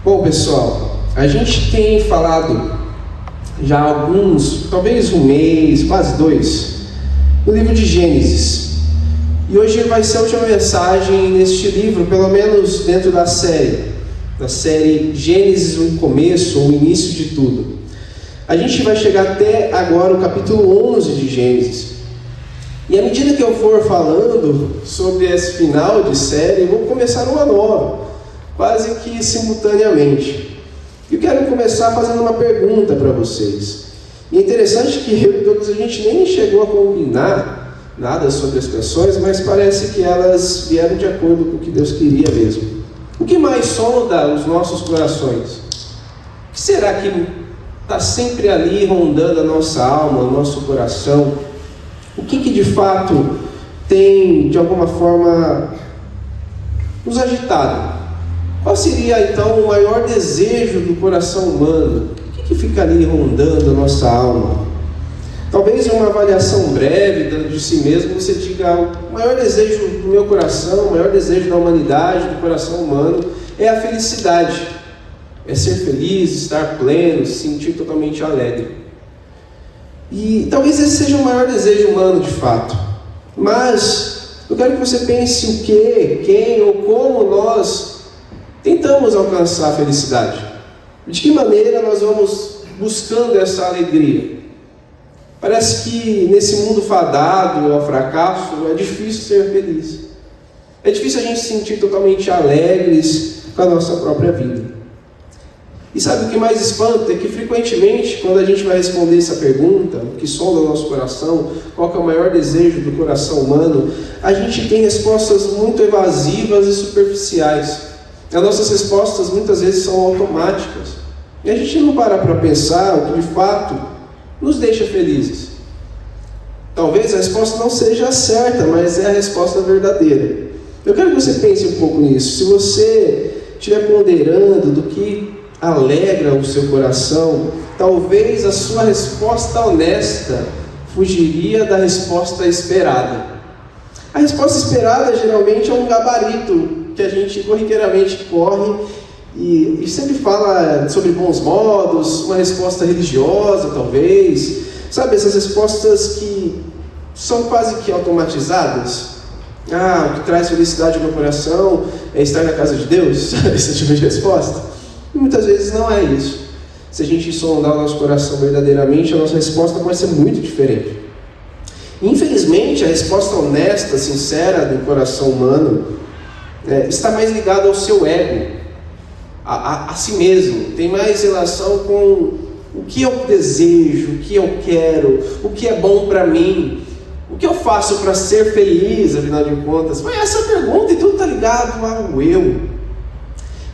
Bom, pessoal, a gente tem falado já há alguns, talvez um mês, quase dois, no livro de Gênesis. E hoje vai ser a última mensagem neste livro, pelo menos dentro da série Gênesis, o começo ou o início de tudo. A gente vai chegar até agora o capítulo 11 de Gênesis. E à medida que eu for falando sobre esse final de série, eu vou começar uma nova, quase que simultaneamente. Eu quero começar fazendo uma pergunta para vocês. E é interessante que eu e Douglas, a gente nem chegou a combinar nada sobre as canções, mas parece que elas vieram de acordo com o que Deus queria mesmo. O que mais sonda os nossos corações? O que será que está sempre ali rondando a nossa alma, o nosso coração? O que de fato tem, de alguma forma, nos agitado? Qual seria, então, o maior desejo do coração humano? O que fica ali rondando a nossa alma? Talvez em uma avaliação breve de si mesmo, você diga: o maior desejo do meu coração, o maior desejo da humanidade, do coração humano, é a felicidade. É ser feliz, estar pleno, se sentir totalmente alegre. E talvez esse seja o maior desejo humano de fato. Mas eu quero que você pense o que, quem ou como nós tentamos alcançar a felicidade. De que maneira nós vamos buscando essa alegria? Parece que nesse mundo fadado ao fracasso é difícil ser feliz. É difícil a gente se sentir totalmente alegres com a nossa própria vida. E sabe o que mais espanta? É que frequentemente, quando a gente vai responder essa pergunta, o que sonda o nosso coração, qual que é o maior desejo do coração humano, a gente tem respostas muito evasivas e superficiais. As nossas respostas muitas vezes são automáticas. E a gente não para pensar o que de fato nos deixa felizes. Talvez a resposta não seja a certa, mas é a resposta verdadeira. Eu quero que você pense um pouco nisso. Se você estiver ponderando do que alegra o seu coração, talvez a sua resposta honesta fugiria da resposta esperada. A resposta esperada geralmente é um gabarito que a gente corriqueiramente corre e sempre fala sobre bons modos, uma resposta religiosa talvez, sabe, essas respostas que são quase que automatizadas. O que traz felicidade ao meu coração é estar na casa de Deus, esse tipo de resposta. E muitas vezes não é isso. Se a gente sondar o nosso coração verdadeiramente, a nossa resposta pode ser muito diferente. Infelizmente, a resposta honesta, sincera do coração humano está mais ligada ao seu ego, a si mesmo. Tem mais relação com o que eu desejo, o que eu quero, o que é bom para mim, o que eu faço para ser feliz, afinal de contas. Foi essa a pergunta e tudo está ligado ao eu.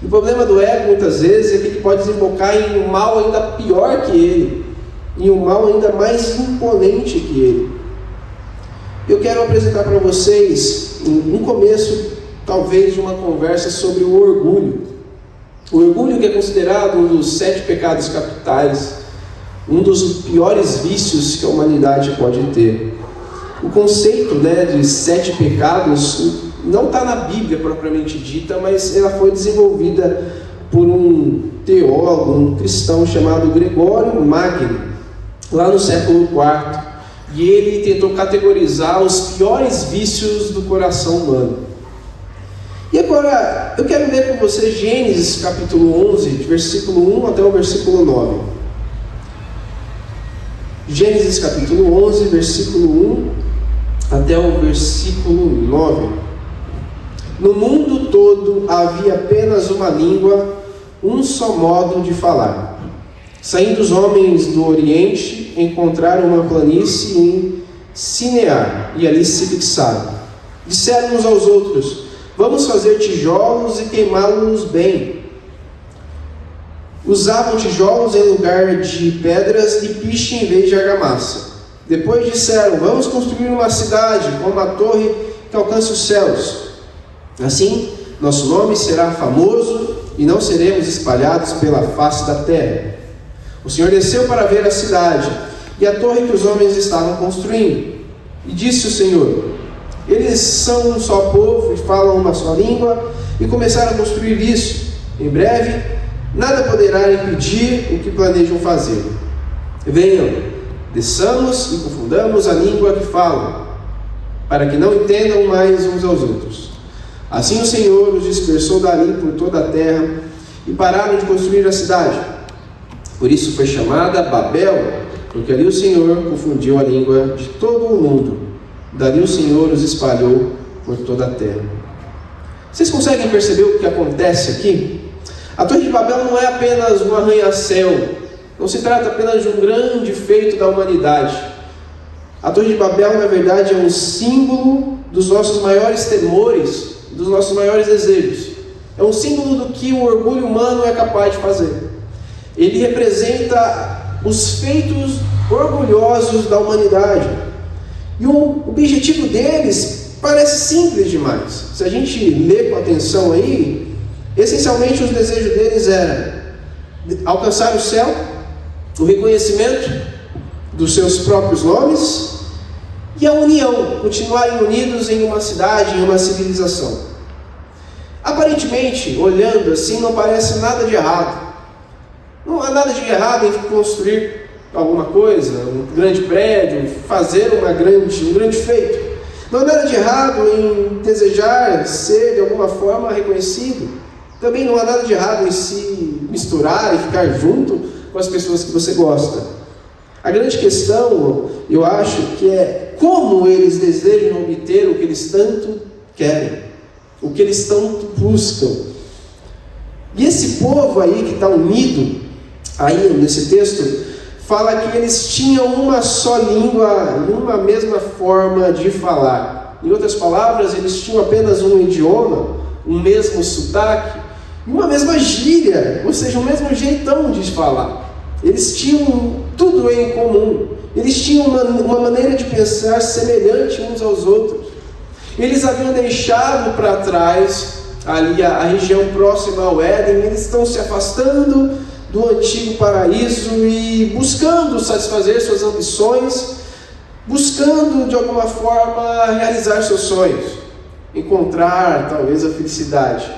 O problema do ego, muitas vezes, é que ele pode desembocar em um mal ainda pior que ele, em um mal ainda mais imponente que ele. Eu quero apresentar para vocês, no começo, talvez, de uma conversa sobre o orgulho. O orgulho, que é considerado um dos 7 pecados capitais, um dos piores vícios que a humanidade pode ter. O conceito de 7 pecados não está na Bíblia propriamente dita, mas ela foi desenvolvida por um teólogo, um cristão chamado Gregório Magno, lá no século IV. E ele tentou categorizar os piores vícios do coração humano. E agora, eu quero ler com você Gênesis capítulo 11, de versículo 1 até o versículo 9. Gênesis capítulo 11, versículo 1 até o versículo 9. No mundo todo havia apenas uma língua, um só modo de falar. Saindo os homens do Oriente, encontraram uma planície em Sinear, e ali se fixaram. Disseram uns aos outros: vamos fazer tijolos e queimá-los bem. Usavam tijolos em lugar de pedras e piche em vez de argamassa. Depois disseram: vamos construir uma cidade com uma torre que alcance os céus. Assim, nosso nome será famoso e não seremos espalhados pela face da terra. O Senhor desceu para ver a cidade e a torre que os homens estavam construindo. E disse o Senhor: eles são um só povo e falam uma só língua, e começaram a construir isso. Em breve, nada poderá impedir o que planejam fazer. Venham, desçamos e confundamos a língua que falam, para que não entendam mais uns aos outros. Assim o Senhor os dispersou dali por toda a terra e pararam de construir a cidade. Por isso foi chamada Babel, porque ali o Senhor confundiu a língua de todo o mundo. Dali o Senhor os espalhou por toda a terra. Vocês conseguem perceber o que acontece aqui? A Torre de Babel não é apenas um arranha-céu, não se trata apenas de um grande feito da humanidade. A Torre de Babel, na verdade, é um símbolo dos nossos maiores temores, dos nossos maiores desejos. É um símbolo do que o orgulho humano é capaz de fazer. Ele representa os feitos orgulhosos da humanidade. E o objetivo deles parece simples demais. Se a gente lê com atenção aí, essencialmente os desejos deles eram alcançar o céu, o reconhecimento dos seus próprios nomes e a união, continuarem unidos em uma cidade, em uma civilização. Aparentemente, olhando assim, não parece nada de errado. Não há nada de errado em construir alguma coisa, um grande prédio, fazer um grande feito. Não há nada de errado em desejar ser de alguma forma reconhecido. Também não há nada de errado em se misturar e ficar junto com as pessoas que você gosta. A grande questão, eu acho, que é como eles desejam obter o que eles tanto querem, o que eles tanto buscam. E esse povo aí que está unido, aí nesse texto, fala que eles tinham uma só língua, uma mesma forma de falar. Em outras palavras, eles tinham apenas um idioma, um mesmo sotaque, uma mesma gíria, ou seja, o mesmo jeitão de falar. Eles tinham tudo em comum. Eles tinham uma maneira de pensar semelhante uns aos outros. Eles haviam deixado para trás ali a região próxima ao Éden. Eles estão se afastando do antigo paraíso e buscando satisfazer suas ambições, buscando de alguma forma realizar seus sonhos, encontrar talvez a felicidade.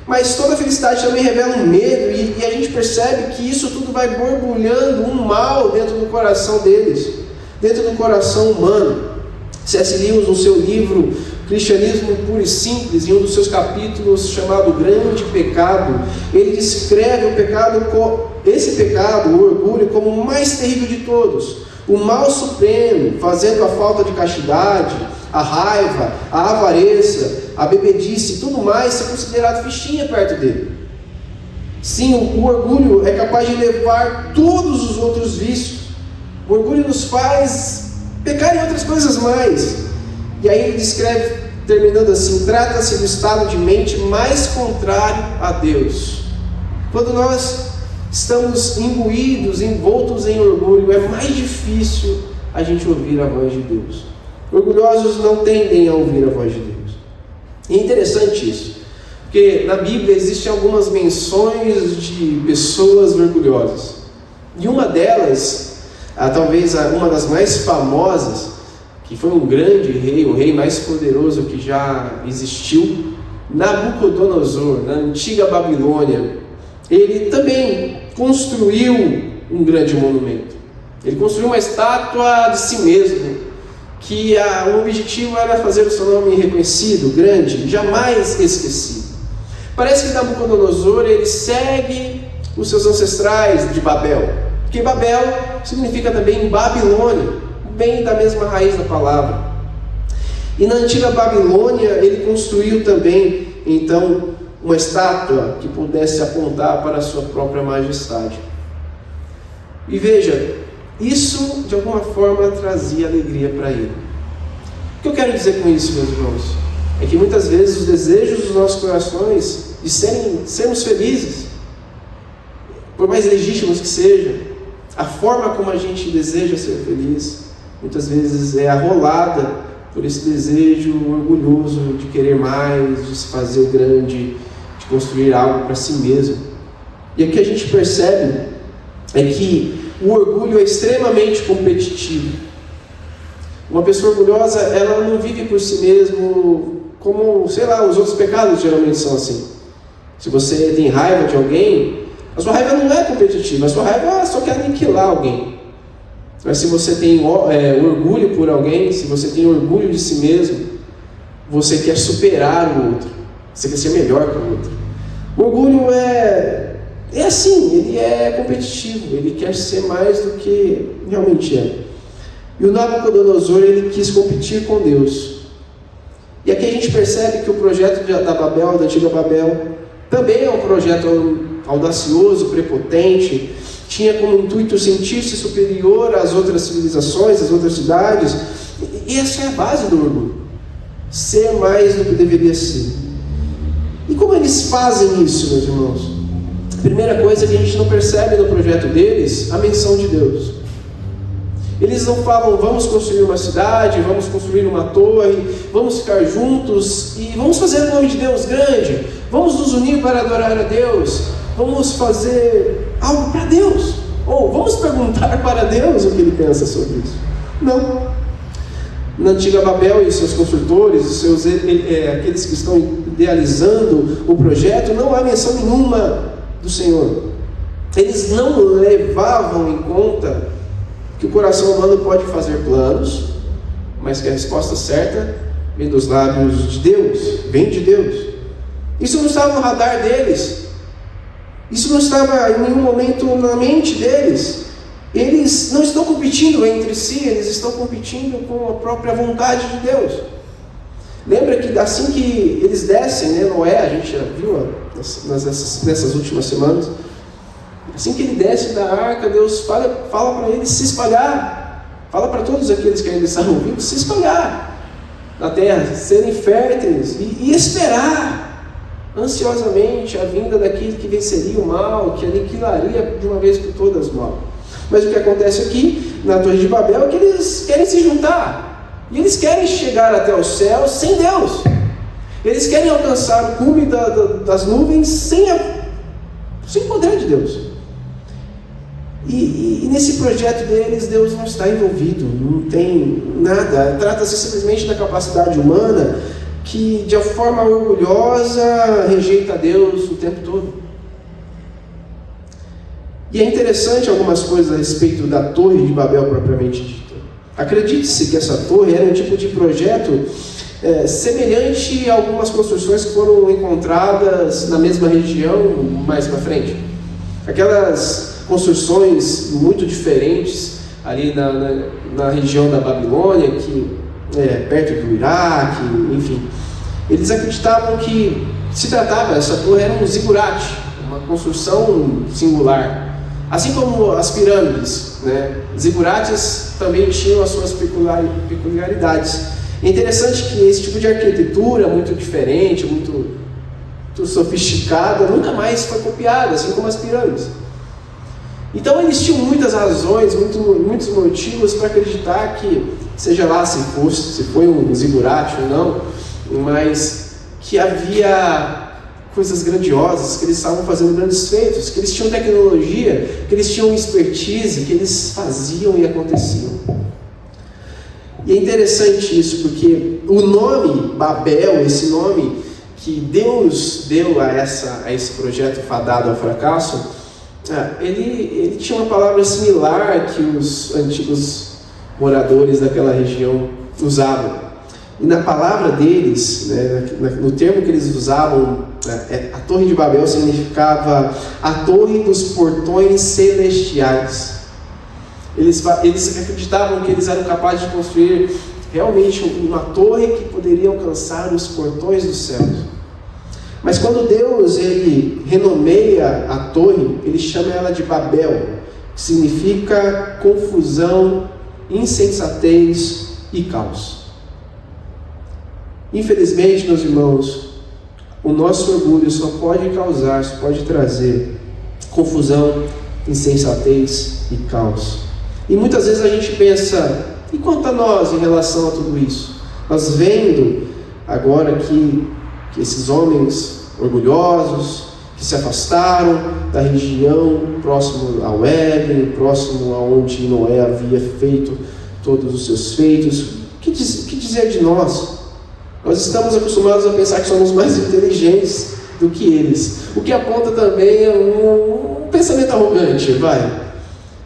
Mas toda felicidade também revela um medo, e a gente percebe que isso tudo vai borbulhando um mal dentro do coração deles, dentro do coração humano. C.S. Lewis, no seu livro Cristianismo Puro e Simples, em um dos seus capítulos chamado Grande Pecado, ele descreve esse pecado, o orgulho, como o mais terrível de todos, o mal supremo, fazendo a falta de castidade, a raiva, a avareza, a bebedice e tudo mais ser considerado fichinha perto dele. Sim, o orgulho é capaz de levar todos os outros vícios. O orgulho nos faz pecar em outras coisas mais. E aí ele descreve, terminando assim: trata-se do estado de mente mais contrário a Deus. Quando nós estamos imbuídos, envoltos em orgulho, é mais difícil a gente ouvir a voz de Deus. Orgulhosos não tendem a ouvir a voz de Deus. E é interessante isso, porque na Bíblia existem algumas menções de pessoas orgulhosas. E uma delas, talvez uma das mais famosas, que foi um grande rei, o rei mais poderoso que já existiu, Nabucodonosor, na antiga Babilônia. Ele também construiu um grande monumento. Ele construiu uma estátua de si mesmo, que o objetivo era fazer o seu nome reconhecido, grande, jamais esquecido. Parece que Nabucodonosor ele segue os seus ancestrais de Babel, porque Babel significa também Babilônia, bem da mesma raiz da palavra. E na antiga Babilônia ele construiu também, então, uma estátua que pudesse apontar para a sua própria majestade. E veja, isso de alguma forma trazia alegria para ele. O que eu quero dizer com isso, meus irmãos? É que muitas vezes os desejos dos nossos corações de sermos felizes, por mais legítimos que sejam, a forma como a gente deseja ser feliz, muitas vezes é arrolada por esse desejo orgulhoso de querer mais, de se fazer grande, de construir algo para si mesmo. E o que a gente percebe é que o orgulho é extremamente competitivo. Uma pessoa orgulhosa, ela não vive por si mesmo como, os outros pecados geralmente são assim. Se você tem raiva de alguém, a sua raiva não é competitiva, a sua raiva só quer aniquilar alguém. Mas se você tem orgulho por alguém, se você tem orgulho de si mesmo, você quer superar o outro, você quer ser melhor que o outro. O orgulho é assim, ele é competitivo, ele quer ser mais do que realmente é. E o Nabucodonosor, ele quis competir com Deus. E aqui a gente percebe que o projeto da Babel, da antiga Babel, também é um projeto audacioso, prepotente, tinha como intuito sentir-se superior às outras civilizações, às outras cidades, e essa é a base do orgulho, ser mais do que deveria ser. E como eles fazem isso, meus irmãos? A primeira coisa que a gente não percebe no projeto deles, a menção de Deus. Eles não falam, vamos construir uma cidade, vamos construir uma torre, vamos ficar juntos e vamos fazer o nome de Deus grande, vamos nos unir para adorar a Deus, vamos fazer algo para Deus, ou vamos perguntar para Deus o que Ele pensa sobre isso. Não. Na antiga Babel e seus construtores, aqueles que estão idealizando o projeto, não há menção nenhuma do Senhor. Eles não levavam em conta que o coração humano pode fazer planos, mas que a resposta certa vem dos lábios de Deus, vem de Deus. Isso não estava no radar deles, isso não estava em nenhum momento na mente deles. Eles não estão competindo entre si, eles estão competindo com a própria vontade de Deus. Lembra que assim que eles descem, Noé, a gente já viu nessas últimas semanas, assim que ele desce da arca, Deus fala para ele se espalhar, fala para todos aqueles que ainda estavam vivos se espalhar na terra, serem férteis e esperar ansiosamente a vinda daquele que venceria o mal, que aniquilaria de uma vez por todas o mal. Mas o que acontece aqui na Torre de Babel é que eles querem se juntar, e eles querem chegar até o céu sem Deus, eles querem alcançar o cume das nuvens sem o poder de Deus. E nesse projeto deles, Deus não está envolvido, não tem nada. Trata-se simplesmente da capacidade humana que, de forma orgulhosa, rejeita a Deus o tempo todo. E é interessante algumas coisas a respeito da Torre de Babel propriamente dita. Acredite-se que essa torre era um tipo de projeto semelhante a algumas construções que foram encontradas na mesma região mais para frente. Aquelas construções muito diferentes ali na região da Babilônia, que perto do Iraque, enfim. Eles acreditavam que se tratava, essa torre era um zigurate, uma construção singular. Assim como as pirâmides, zigurates também tinham as suas peculiaridades. É interessante que esse tipo de arquitetura muito diferente, muito sofisticada, nunca mais foi copiada, assim como as pirâmides. Então eles tinham muitas razões, muitos motivos para acreditar que, seja lá se foi um zigurate ou não, mas que havia coisas grandiosas, que eles estavam fazendo grandes feitos, que eles tinham tecnologia, que eles tinham expertise, que eles faziam e aconteciam. E é interessante isso, porque o nome Babel, esse nome que Deus deu a esse projeto fadado ao fracasso, ele tinha uma palavra similar que os antigos moradores daquela região usavam. E na palavra deles, no termo que eles usavam, a Torre de Babel significava a Torre dos Portões Celestiais. Eles acreditavam que eles eram capazes de construir realmente uma torre que poderia alcançar os portões dos céus. Mas quando Deus ele renomeia a torre, ele chama ela de Babel, que significa confusão, insensatez e caos. Infelizmente, meus irmãos, o nosso orgulho só pode trazer confusão, insensatez e caos. E muitas vezes a gente pensa, e quanto a nós em relação a tudo isso? Nós vendo agora que esses homens orgulhosos, que se afastaram da região próximo ao Éden, próximo aonde Noé havia feito todos os seus feitos, o que dizer de nós? Nós estamos acostumados a pensar que somos mais inteligentes, do que eles. O que aponta também a um pensamento arrogante, vai.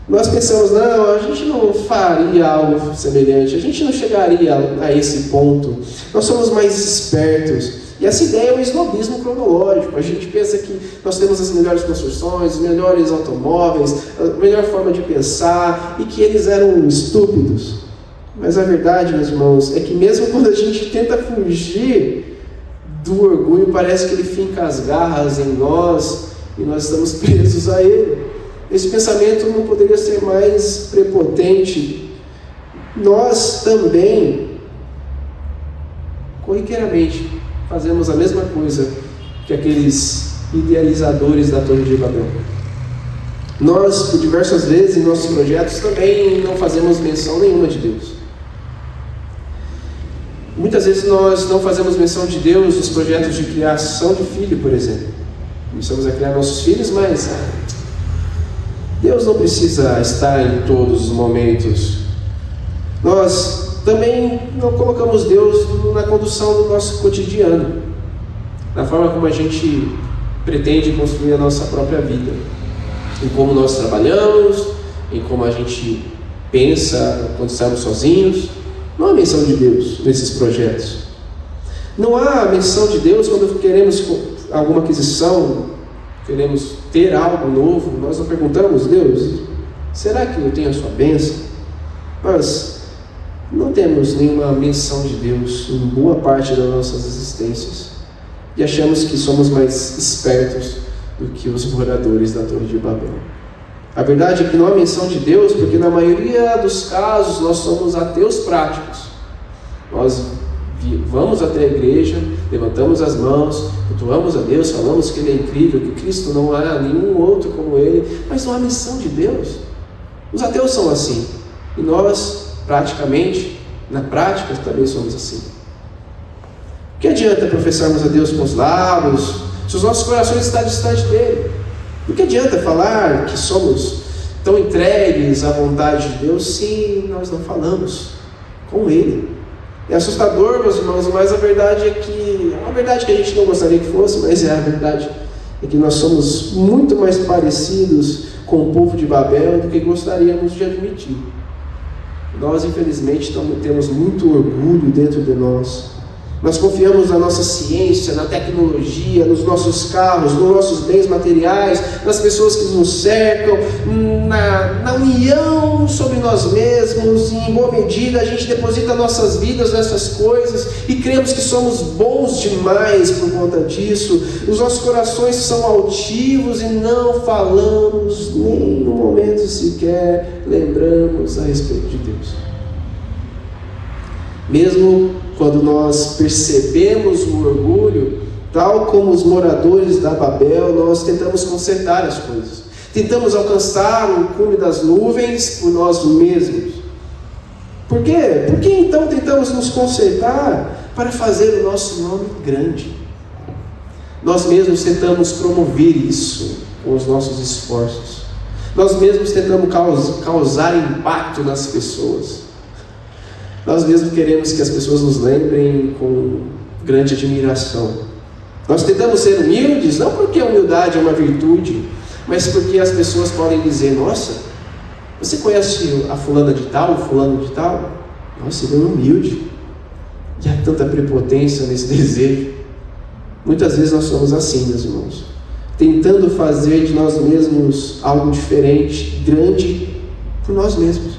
Nós pensamos, não, a gente não faria algo semelhante, a gente não chegaria a esse ponto. Nós somos mais espertos. E essa ideia é um snobismo cronológico. A gente pensa que nós temos as melhores construções, os melhores automóveis, a melhor forma de pensar, e que eles eram estúpidos. Mas a verdade, meus irmãos, é que mesmo quando a gente tenta fugir do orgulho, parece que ele finca as garras em nós e nós estamos presos a ele. Esse pensamento não poderia ser mais prepotente. Nós também, corriqueiramente, fazemos a mesma coisa que aqueles idealizadores da Torre de Babel. Nós, por diversas vezes, em nossos projetos, também não fazemos menção nenhuma de Deus. Muitas vezes nós não fazemos menção de Deus nos projetos de criação de filho, por exemplo. Começamos a criar nossos filhos, mas Deus não precisa estar em todos os momentos. Nós também não colocamos Deus na condução do nosso cotidiano, na forma como a gente pretende construir a nossa própria vida, em como nós trabalhamos, em como a gente pensa quando estamos sozinhos. Não há menção de Deus nesses projetos. Não há menção de Deus quando queremos alguma aquisição, queremos ter algo novo. Nós não perguntamos, Deus, será que eu tenho a sua bênção? Mas não temos nenhuma menção de Deus em boa parte das nossas existências. E achamos que somos mais espertos do que os moradores da Torre de Babel. A verdade é que não há menção de Deus, porque na maioria dos casos nós somos ateus práticos. Nós vamos até a igreja, levantamos as mãos, cultuamos a Deus, falamos que Ele é incrível, que Cristo não há nenhum outro como Ele, mas não há menção de Deus. Os ateus são assim, e nós, praticamente, na prática, também somos assim. O que adianta professarmos a Deus com os lábios, se os nossos corações estão distantes dEle? O que adianta falar que somos tão entregues à vontade de Deus se nós não falamos com Ele? É assustador, meus irmãos, mas a verdade é que, é uma verdade que a gente não gostaria que fosse, mas é a verdade, é que nós somos muito mais parecidos com o povo de Babel do que gostaríamos de admitir. Nós, infelizmente, temos muito orgulho dentro de nós. Nós confiamos na nossa ciência, na tecnologia, nos nossos carros, nos nossos bens materiais, nas pessoas que nos cercam, na união sobre nós mesmos, e em boa medida a gente deposita nossas vidas nessas coisas e cremos que somos bons demais por conta disso. Os nossos corações são altivos e não falamos nem no momento sequer lembramos a respeito de Deus. Mesmo quando nós percebemos o orgulho, tal como os moradores da Babel, nós tentamos consertar as coisas. Tentamos alcançar o cume das nuvens por nós mesmos. Por quê? Por que então tentamos nos consertar para fazer o nosso nome grande? Nós mesmos tentamos promover isso com os nossos esforços. Nós mesmos tentamos causar impacto nas pessoas. Nós mesmos queremos que as pessoas nos lembrem com grande admiração. Nós tentamos ser humildes, não porque a humildade é uma virtude, mas porque as pessoas podem dizer, nossa, você conhece a fulana de tal, o fulano de tal? Nossa, ele é humilde. E há tanta prepotência nesse desejo. Muitas vezes nós somos assim, meus irmãos, tentando fazer de nós mesmos algo diferente, grande, por nós mesmos.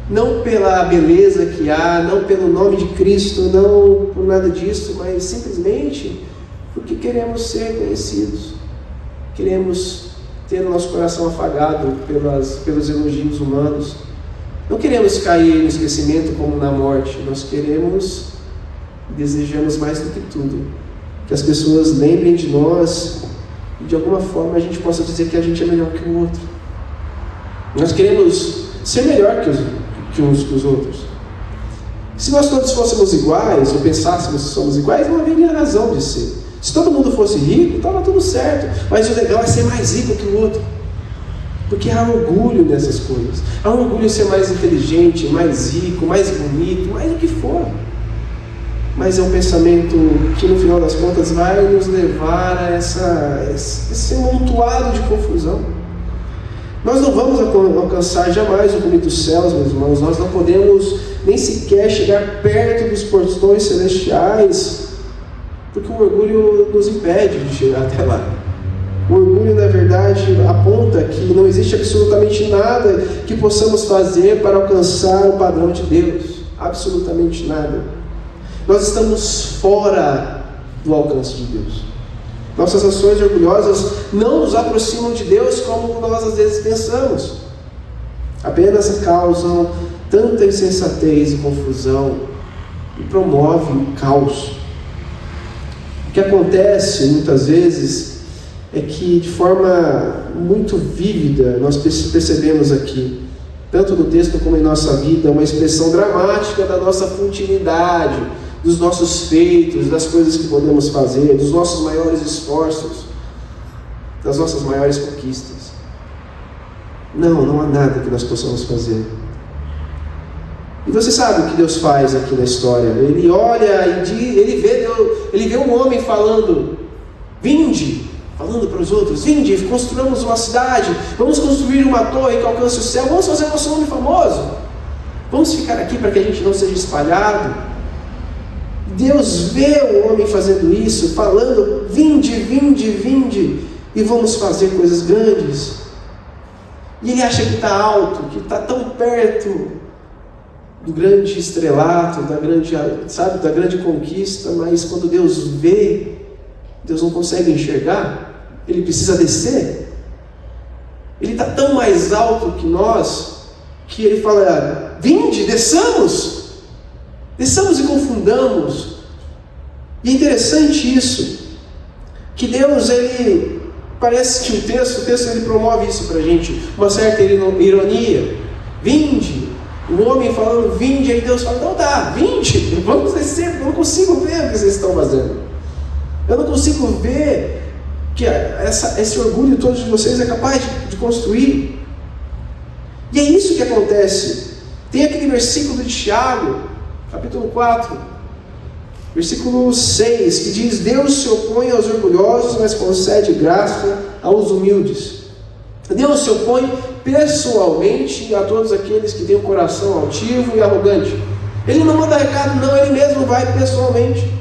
Não pela beleza que há, não pelo nome de Cristo, não por nada disso, mas simplesmente porque queremos ser conhecidos. Queremos ter o nosso coração afagado pelos elogios humanos. Não queremos cair no esquecimento como na morte. Nós queremos e desejamos mais do que tudo que as pessoas lembrem de nós e de alguma forma a gente possa dizer que a gente é melhor que o outro. Nós queremos ser melhor que uns que os outros. Se nós todos fôssemos iguais, ou pensássemos que somos iguais, não haveria razão de ser. Se todo mundo fosse rico, estava tudo certo, mas o legal é ser mais rico que o outro, porque há orgulho nessas coisas. Há orgulho em ser mais inteligente, mais rico, mais bonito, mais o que for. mas é um pensamento que no final das contas vai nos levar a esse amontoado de confusão. Nós não vamos alcançar jamais o cume dos céus, meus irmãos. Nós não podemos nem sequer chegar perto dos portões celestiais, porque o orgulho nos impede de chegar até lá. O orgulho, na verdade, aponta que não existe absolutamente nada que possamos fazer para alcançar o padrão de Deus. Absolutamente nada. Nós estamos fora do alcance de Deus. Nossas ações orgulhosas não nos aproximam de Deus como nós às vezes pensamos. Apenas causam tanta insensatez e confusão e promovem o caos. O que acontece muitas vezes é que de forma muito vívida nós percebemos aqui, tanto no texto como em nossa vida, uma expressão dramática da nossa futilidade, dos nossos feitos, das coisas que podemos fazer, dos nossos maiores esforços, das nossas maiores conquistas. Não há nada que nós possamos fazer. E você sabe o que Deus faz aqui na história? Ele olha e ele vê um homem falando, vinde, falando para os outros, vinde, construamos uma cidade, vamos construir uma torre que alcance o céu, vamos fazer nosso nome famoso, vamos ficar aqui para que a gente não seja espalhado. Deus vê o homem fazendo isso, falando, vinde, vinde, vinde, e vamos fazer coisas grandes. E ele acha que está alto, que está tão perto do grande estrelato, da grande conquista, mas quando Deus vê, Deus não consegue enxergar, ele precisa descer. Ele está tão mais alto que nós, que ele fala, vinde, desçamos e confundamos. E é interessante isso, que Deus, ele, parece que o texto ele promove isso para a gente, uma certa ironia. Vinde, o homem falando vinde, aí Deus fala, não dá, vinde, vamos descer, porque eu não consigo ver o que vocês estão fazendo. Eu não consigo ver que esse orgulho todo de vocês é capaz de construir. E é isso que acontece. Tem aquele versículo de Tiago, capítulo 4, versículo 6, que diz, Deus se opõe aos orgulhosos, mas concede graça aos humildes. Deus se opõe pessoalmente a todos aqueles que têm um coração altivo e arrogante. Ele não manda recado, não, ele mesmo vai pessoalmente.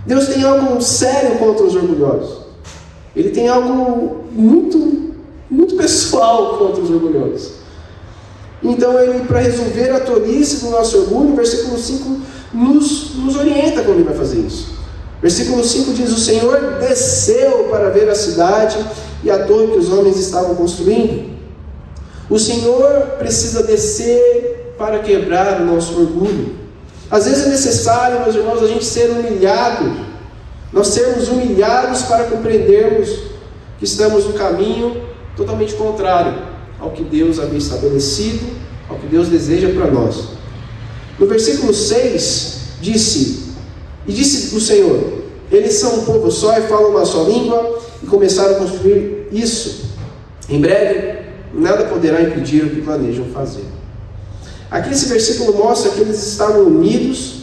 Deus tem algo sério contra os orgulhosos. Ele tem algo muito, muito pessoal contra os orgulhosos. Então ele, para resolver a tolice do nosso orgulho, versículo 5 nos orienta como ele vai fazer isso. Versículo 5 diz, o Senhor desceu para ver a cidade e a torre que os homens estavam construindo. O Senhor precisa descer para quebrar o nosso orgulho. Às vezes é necessário, meus irmãos, a gente ser humilhado. Nós sermos humilhados para compreendermos que estamos no caminho totalmente contrário ao que Deus havia estabelecido, ao que Deus deseja para nós. No versículo 6, disse o Senhor, eles são um povo só e falam uma só língua, e começaram a construir isso. Em breve, nada poderá impedir o que planejam fazer. Aqui esse versículo mostra que eles estavam unidos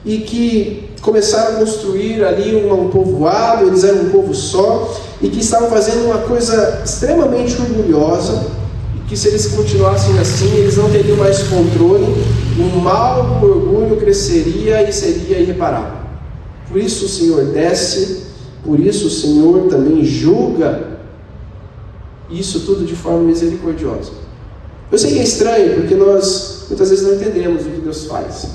e que começaram a construir ali um povoado, eles eram um povo só, e que estavam fazendo uma coisa extremamente orgulhosa, e que se eles continuassem assim, eles não teriam mais controle, o mal do orgulho cresceria e seria irreparável. Por isso o Senhor desce, por isso o Senhor também julga, isso tudo de forma misericordiosa. Eu sei que é estranho, porque nós muitas vezes não entendemos o que Deus faz.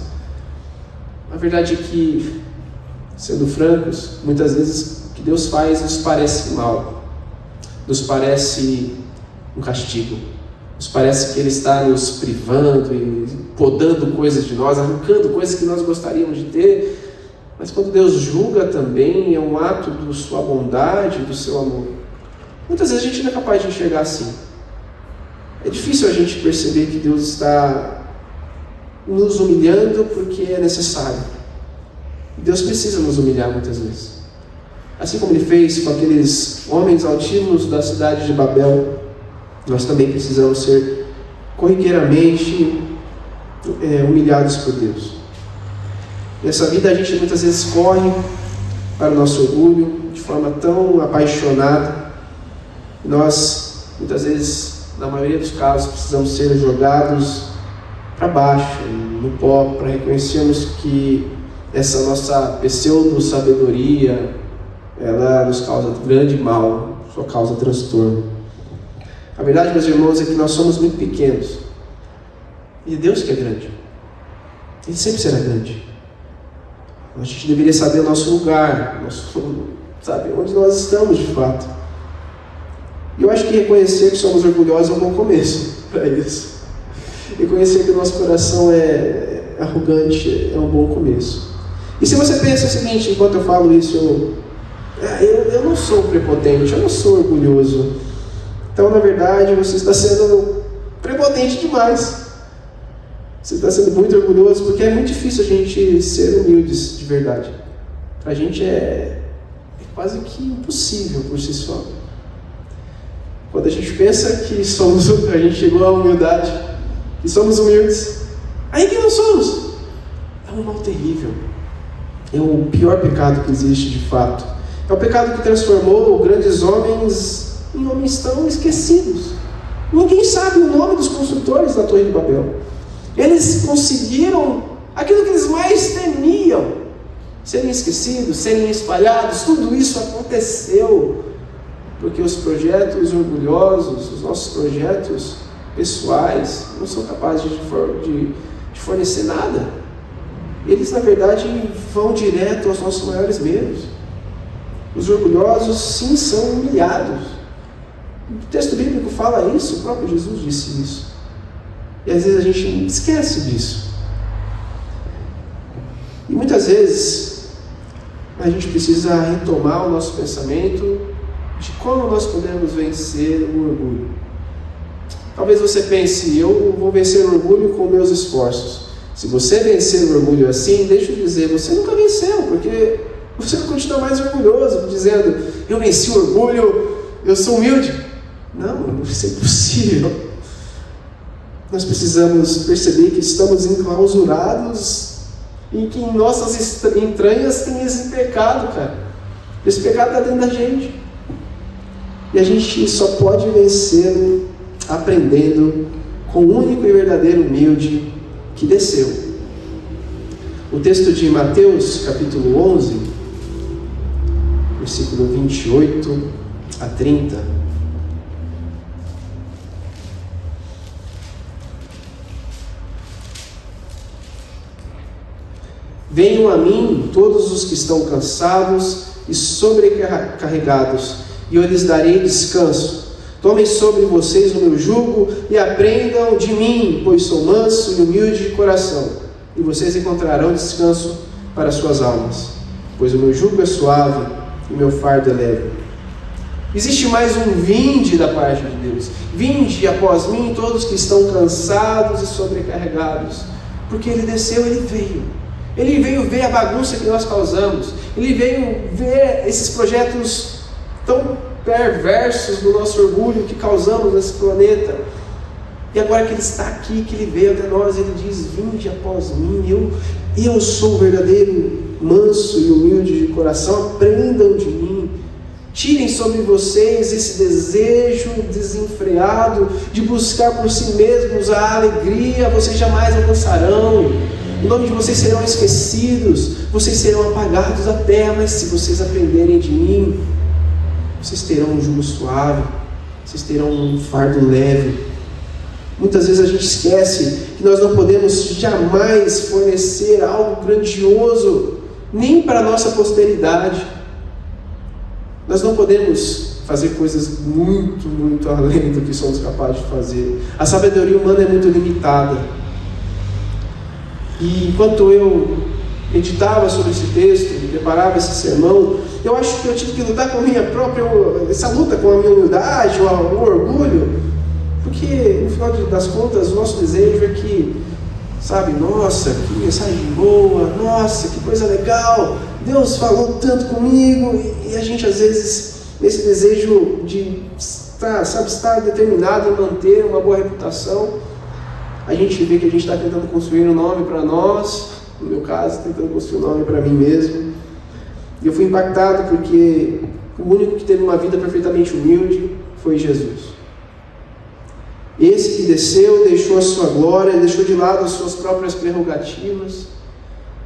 A verdade é que, sendo francos, muitas vezes o que Deus faz nos parece mal, nos parece um castigo, nos parece que Ele está nos privando e podando coisas de nós, arrancando coisas que nós gostaríamos de ter. Mas quando Deus julga também, é um ato da sua bondade, do seu amor. Muitas vezes a gente não é capaz de enxergar assim. É difícil a gente perceber que Deus está nos humilhando porque é necessário. Deus precisa nos humilhar muitas vezes. Assim como Ele fez com aqueles homens altivos da cidade de Babel, nós também precisamos ser corriqueiramente humilhados por Deus. Nessa vida a gente muitas vezes corre para o nosso orgulho de forma tão apaixonada. Nós, muitas vezes, na maioria dos casos, precisamos ser jogados para baixo, no pó, para reconhecermos que essa nossa pseudo-sabedoria, ela nos causa grande mal, só causa transtorno. A verdade, meus irmãos, é que nós somos muito pequenos. E Deus que é grande. Ele sempre será grande. A gente deveria saber o nosso lugar, sabe, onde nós estamos de fato. E eu acho que reconhecer que somos orgulhosos é um bom começo para isso. Reconhecer que o nosso coração é arrogante é um bom começo. E se você pensa o seguinte, enquanto eu falo isso, eu não sou prepotente, eu não sou orgulhoso. Então, na verdade, você está sendo prepotente demais. Você está sendo muito orgulhoso, porque é muito difícil a gente ser humildes de verdade. Para a gente é quase que impossível por si só. Quando a gente pensa que a gente chegou à humildade, que somos humildes, aí que não somos. É um mal terrível. É o pior pecado que existe de fato. É o pecado que transformou grandes homens em homens tão esquecidos. Ninguém sabe o nome dos construtores da Torre de Babel. Eles conseguiram aquilo que eles mais temiam: serem esquecidos, serem espalhados. Tudo isso aconteceu porque os projetos orgulhosos, os nossos projetos pessoais, não são capazes de fornecer nada. Eles, na verdade, vão direto aos nossos maiores medos. Os orgulhosos, sim, são humilhados. O texto bíblico fala isso, o próprio Jesus disse isso. E às vezes a gente esquece disso. E muitas vezes a gente precisa retomar o nosso pensamento de como nós podemos vencer o orgulho. Talvez você pense: eu vou vencer o orgulho com meus esforços. Se você vencer o orgulho assim, deixa eu dizer, você nunca venceu, porque você vai continuar mais orgulhoso, dizendo: eu venci o orgulho, eu sou humilde. Não, isso é impossível. Nós precisamos perceber que estamos enclausurados e que em nossas entranhas tem esse pecado, cara. Esse pecado está dentro da gente. E a gente só pode vencê-lo aprendendo com o único e verdadeiro humilde que desceu. O texto de Mateus, capítulo 11, versículo 28 a 30. Venham a mim todos os que estão cansados e sobrecarregados, e eu lhes darei descanso. Tomem sobre vocês o meu jugo e aprendam de mim, pois sou manso e humilde de coração, e vocês encontrarão descanso para suas almas, pois o meu jugo é suave e o meu fardo é leve. Existe mais um vinde da parte de Deus. Vinde após mim todos que estão cansados e sobrecarregados, porque Ele desceu, Ele veio. Ele veio ver a bagunça que nós causamos. Ele veio ver esses projetos tão perversos do nosso orgulho que causamos nesse planeta. E agora que Ele está aqui, que Ele veio até nós, Ele diz: vinde após mim, eu sou o verdadeiro manso e humilde de coração, aprendam de mim. Tirem sobre vocês esse desejo desenfreado de buscar por si mesmos a alegria, vocês jamais alcançarão. O nome de vocês serão esquecidos, vocês serão apagados da terra, mas se vocês aprenderem de mim, vocês terão um jugo suave, vocês terão um fardo leve. Muitas vezes a gente esquece que nós não podemos jamais fornecer algo grandioso, nem para a nossa posteridade. Nós não podemos fazer coisas muito, muito além do que somos capazes de fazer. A sabedoria humana é muito limitada. E enquanto eu meditava sobre esse texto, preparava esse sermão, eu acho que eu tive que lutar com a minha própria, essa luta com a minha humildade, o orgulho, porque no final das contas o nosso desejo é que, sabe, nossa, que mensagem boa, nossa, que coisa legal, Deus falou tanto comigo, e a gente às vezes, nesse desejo de estar determinado em manter uma boa reputação, a gente vê que a gente está tentando construir um nome para nós, no meu caso, tentando construir um nome para mim mesmo. E eu fui impactado porque o único que teve uma vida perfeitamente humilde foi Jesus. Esse que desceu, deixou a sua glória, deixou de lado as suas próprias prerrogativas,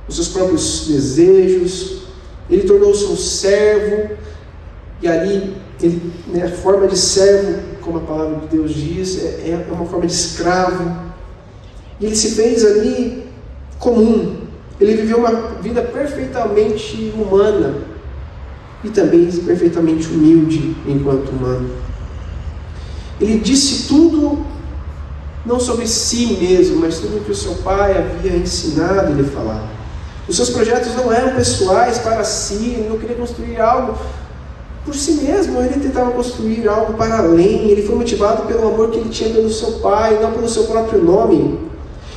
os seus próprios desejos. Ele tornou-se um servo, e ali, a forma de servo, como a palavra de Deus diz, é uma forma de escravo. E ele se fez ali comum. Ele viveu uma vida perfeitamente humana e também perfeitamente humilde enquanto humano. Ele disse tudo, não sobre si mesmo, mas tudo o que o seu pai havia ensinado ele a falar. Os seus projetos não eram pessoais para si, ele não queria construir algo por si mesmo, ele tentava construir algo para além. Ele foi motivado pelo amor que ele tinha pelo seu pai, não pelo seu próprio nome.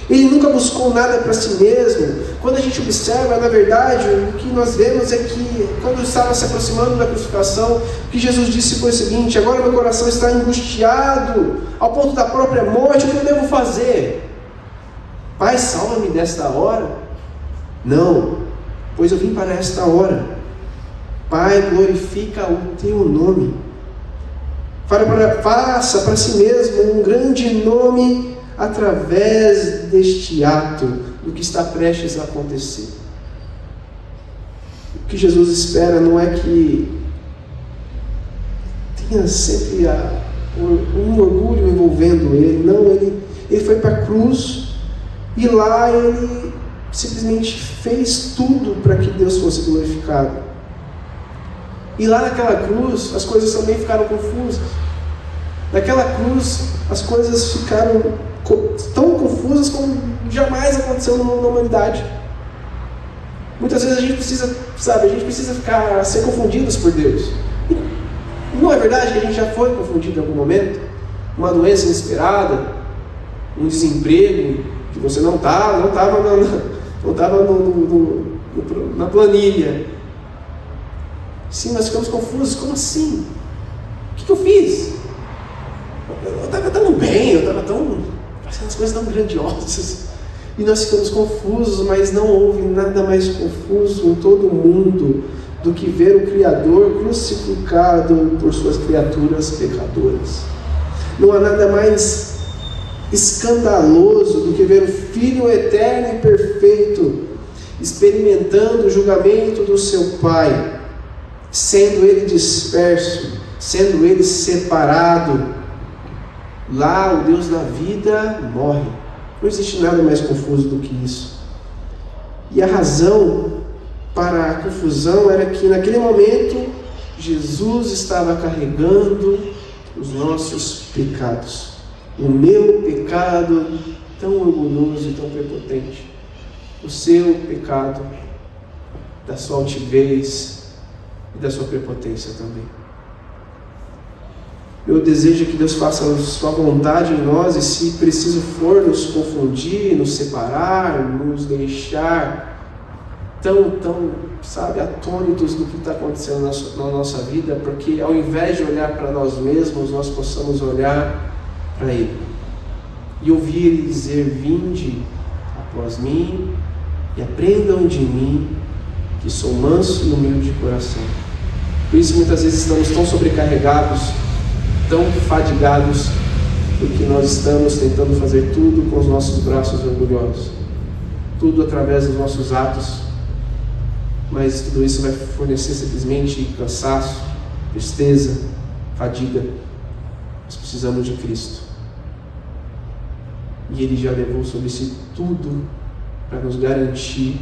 Ele nunca buscou nada para si mesmo. Quando a gente observa, na verdade, o que nós vemos é que, quando estava se aproximando da crucificação, o que Jesus disse foi o seguinte: agora meu coração está angustiado, ao ponto da própria morte, o que eu devo fazer? Pai, salva-me desta hora? Não, pois eu vim para esta hora. Pai, glorifica o teu nome. Faça para si mesmo um grande nome através deste ato, do que está prestes a acontecer. O que Jesus espera não é que tenha sempre um orgulho envolvendo ele. Não, ele foi para a cruz e lá ele simplesmente fez tudo para que Deus fosse glorificado. E lá naquela cruz as coisas também ficaram confusas. Naquela cruz as coisas ficaram tão confusas como jamais aconteceu na humanidade. Muitas vezes a gente precisa, ser confundidos por Deus. E não é verdade que a gente já foi confundido em algum momento? Uma doença inesperada, um desemprego que você não estava na planilha. Sim, nós ficamos confusos. Como assim? O que eu fiz? Eu estava tão bem, eu estava fazendo as coisas tão grandiosas. E nós ficamos confusos, mas não houve nada mais confuso em todo o mundo do que ver o Criador crucificado por suas criaturas pecadoras. Não há nada mais escandaloso do que ver o Filho eterno e perfeito experimentando o julgamento do seu Pai, sendo ele disperso, sendo ele separado. Lá o Deus da vida morre. Não existe nada mais confuso do que isso. E a razão para a confusão era que naquele momento Jesus estava carregando os nossos pecados. O meu pecado tão orgulhoso e tão prepotente. O seu pecado da sua altivez e da sua prepotência também. Meu desejo é que Deus faça a sua vontade em nós, e se preciso for nos confundir, nos separar, nos deixar tão, atônitos do que está acontecendo na nossa vida, porque ao invés de olhar para nós mesmos, nós possamos olhar para Ele e ouvir Ele dizer: vinde após mim e aprendam de mim, que sou manso e humilde de coração. Por isso muitas vezes estamos tão sobrecarregados, tão fadigados, porque nós estamos tentando fazer tudo com os nossos braços orgulhosos, tudo através dos nossos atos, mas tudo isso vai fornecer simplesmente cansaço, tristeza, fadiga. Nós precisamos de Cristo, e Ele já levou sobre si tudo para nos garantir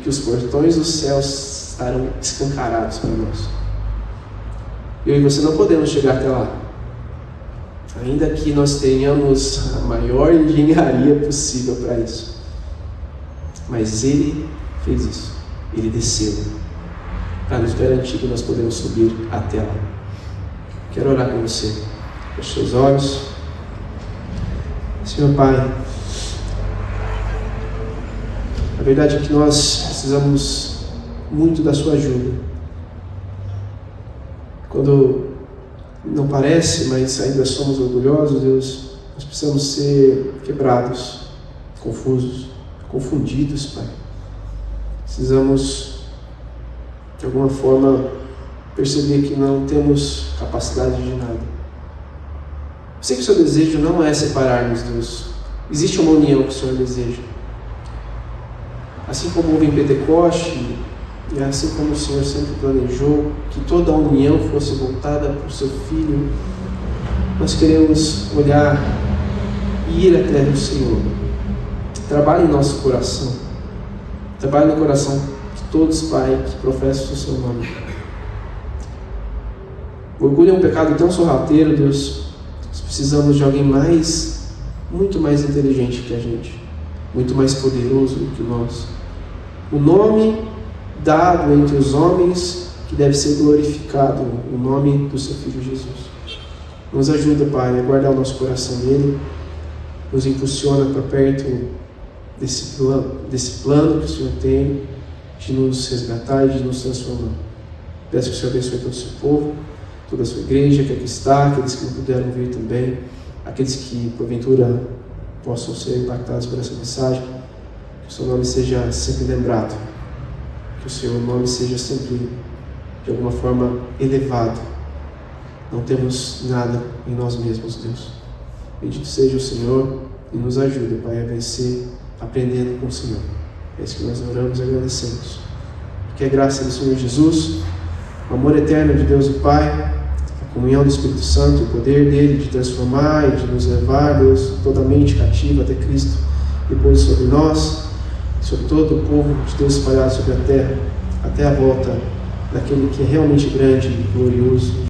que os portões dos céus estarão escancarados para nós. Eu e você não podemos chegar até lá, ainda que nós tenhamos a maior engenharia possível para isso. Mas Ele fez isso, Ele desceu para nos garantir que nós podemos subir até lá. Quero orar com você. Feche seus olhos. Senhor Pai, a verdade é que nós precisamos muito da sua ajuda. Quando não parece, mas ainda somos orgulhosos, Deus, nós precisamos ser quebrados, confusos. confundidos, Pai. Precisamos, de alguma forma, perceber que não temos capacidade de nada. Eu sei que o seu desejo não é separar-nos, Deus. Existe uma união que o Senhor deseja. Assim como houve em Pentecoste, e assim como o Senhor sempre planejou que toda a união fosse voltada para o seu Filho, nós queremos olhar e ir até o Senhor. Trabalhe em nosso coração. Trabalhe no coração de todos, Pai, que professam o seu nome. O orgulho é um pecado tão sorrateiro, Deus. Nós precisamos de alguém muito mais inteligente que a gente, muito mais poderoso do que nós. O nome dado entre os homens que deve ser glorificado, o nome do seu Filho Jesus. Nos ajuda, Pai, a guardar o nosso coração nele, nos impulsiona para perto desse plano que o Senhor tem de nos resgatar e de nos transformar. Peço que o Senhor abençoe todo o seu povo, toda a sua igreja que aqui está, aqueles que não puderam vir também, aqueles que porventura possam ser impactados por essa mensagem, que o seu nome seja sempre lembrado, que o seu nome seja sempre de alguma forma elevado. Não temos nada em nós mesmos, Deus. Bendito seja o Senhor e nos ajuda, Pai, a vencer aprendendo com o Senhor. É isso que nós oramos e agradecemos. Que a graça do Senhor Jesus, o amor eterno de Deus o Pai, a comunhão do Espírito Santo, o poder dele de transformar e de nos levar, Deus, totalmente cativo até Cristo, depois sobre nós, sobre todo o povo de Deus espalhado sobre a terra, até a volta daquele que é realmente grande e glorioso.